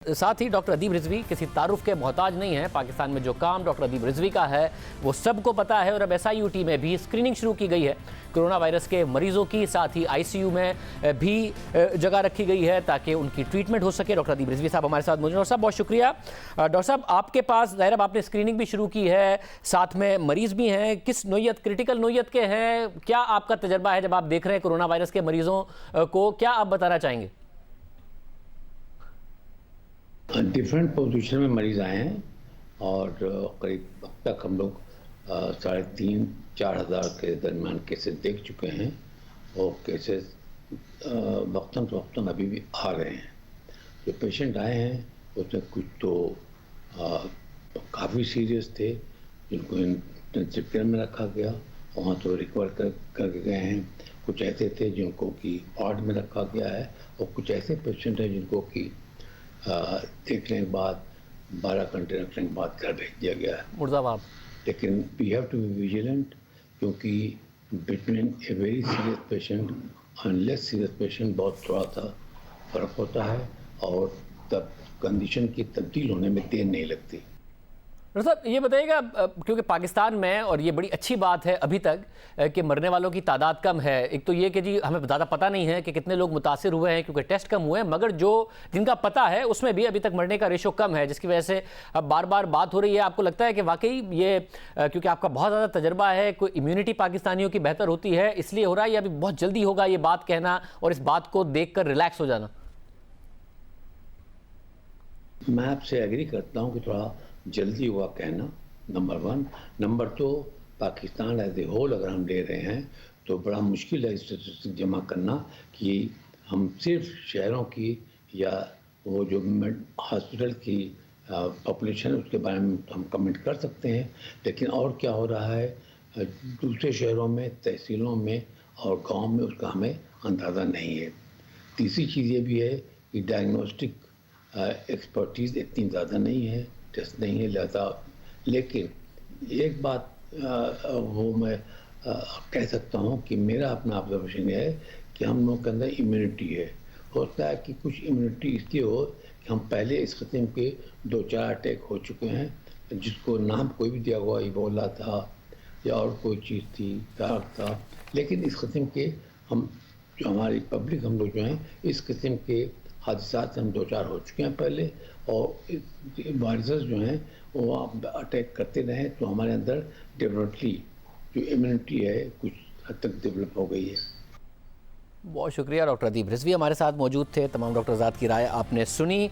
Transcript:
साथ ही डॉक्टर अदीब रिजवी किसी तारुफ के मोहताज नहीं है। पाकिस्तान में जो काम डॉक्टर अदीब रिजवी का है वो सबको पता है और अब SIUT में भी स्क्रीनिंग शुरू की गई है कोरोना वायरस के मरीजों की। साथ ही ICU में भी जगह रखी गई है ताकि उनकी ट्रीटमेंट हो सके। डॉक्टर अदीब रिजवी साहब हमारे साथ मौजूद हैं। डॉक्टर साहब बहुत शुक्रिया। डॉक्टर साहब आपके पास ज़ाहिर है आपने स्क्रीनिंग भी शुरू की है, साथ में मरीज़ भी हैं, किस नोयत क्रिटिकल नोयत के हैं, क्या आपका तजर्बा है जब आप देख रहे हैं कोरोना वायरस के मरीजों को, क्या आप बताना चाहेंगे? डिफरेंट पोजीशन में मरीज़ आए हैं और करीब अब तक हम लोग 3,500-4 हज़ार के दरमियान केसेस देख चुके हैं और केसेस वक्तन फ़वक्तन अभी भी आ रहे हैं। जो पेशेंट आए हैं उसमें कुछ तो काफ़ी सीरियस थे जिनको इंटेंसिव केयर में रखा गया और वहाँ तो रिकवर करके गए हैं। कुछ ऐसे थे जिनको कि वार्ड में रखा गया है और कुछ ऐसे पेशेंट हैं जिनको कि देखने के बाद 12 घंटे रखने के बाद घर भेज दिया गया है। मुर्दाबाद। लेकिन we have to be vigilant क्योंकि between a very serious patient और लेस सीरियस पेशेंट बहुत थोड़ा सा फ़र्क होता है और तब कंडीशन की तब्दील होने में देर नहीं लगती। डॉक्टर साहब ये बताइएगा, क्योंकि पाकिस्तान में, और ये बड़ी अच्छी बात है अभी तक कि मरने वालों की तादाद कम है। एक तो ये कि जी हमें ज़्यादा पता नहीं है कि कितने लोग मुतासिर हुए हैं क्योंकि टेस्ट कम हुए हैं, मगर जो जिनका पता है उसमें भी अभी तक मरने का रेशो कम है, जिसकी वजह से अब बार बार बात हो रही है। आपको लगता है कि वाकई ये क्योंकि आपका बहुत ज़्यादा तजर्बा है, कोई इम्यूनिटी पाकिस्तानियों की बेहतर होती है इसलिए हो रहा है या अभी बहुत जल्दी होगा ये बात कहना और इस बात को देख कर रिलैक्स हो जाना? मैं आपसे एग्री करता हूँ कि थोड़ा जल्दी हुआ कहना, number 1। Number 2, Pakistan as a whole अगर हम ले रहे हैं तो बड़ा मुश्किल है स्टेटिस्टिक्स जमा करना कि हम सिर्फ शहरों की या वो जो हॉस्पिटल की पॉपुलेशन उसके बारे में हम कमेंट कर सकते हैं, लेकिन और क्या हो रहा है दूसरे शहरों में, तहसीलों में और गांव में उसका हमें अंदाज़ा नहीं है। तीसरी चीज़ ये भी है कि डायग्नोस्टिक एक्सपर्टीज़ इतनी ज़्यादा नहीं है, टेस्ट नहीं है लिहाजा। लेकिन एक बात वो मैं कह सकता हूँ कि मेरा अपना ऑब्जर्वेशन है कि हम लोग के अंदर इम्यूनिटी है। होता है कि कुछ इम्यूनिटी इसलिए हो कि हम पहले इस किस्म के 2-4 अटैक हो चुके हैं जिसको नाम कोई भी दिया हुआ, इबोला था या और कोई चीज़ थी, सार्क था, लेकिन इस किस्म के हम जो हमारी पब्लिक हम लोग जो हैं इस किस्म के हादसा से हम 2-4 हो चुके हैं पहले और वायरसेस जो हैं वो अटैक करते रहे तो हमारे अंदर डेफिनेटली जो इम्यूनिटी है कुछ हद तक डेवलप हो गई है। बहुत शुक्रिया। डॉक्टर अदीब रिजवी हमारे साथ मौजूद थे। तमाम डॉक्टर्स की राय आपने सुनी।